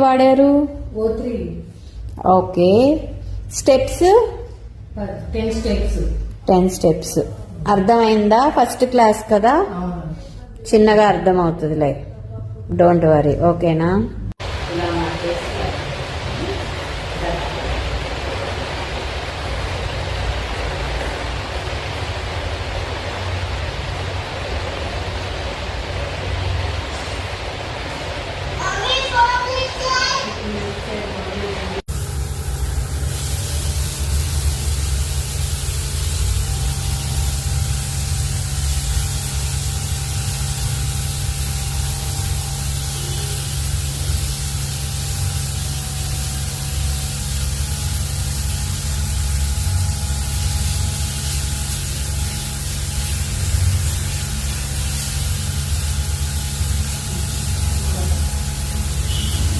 వాడారు? O3. Okay. Steps 10 steps. 10 steps. అర్థమైందా? First class కదా, చిన్నగా అర్థం అవుతుందిలే, డోంట్ వరీ. ఓకేనా?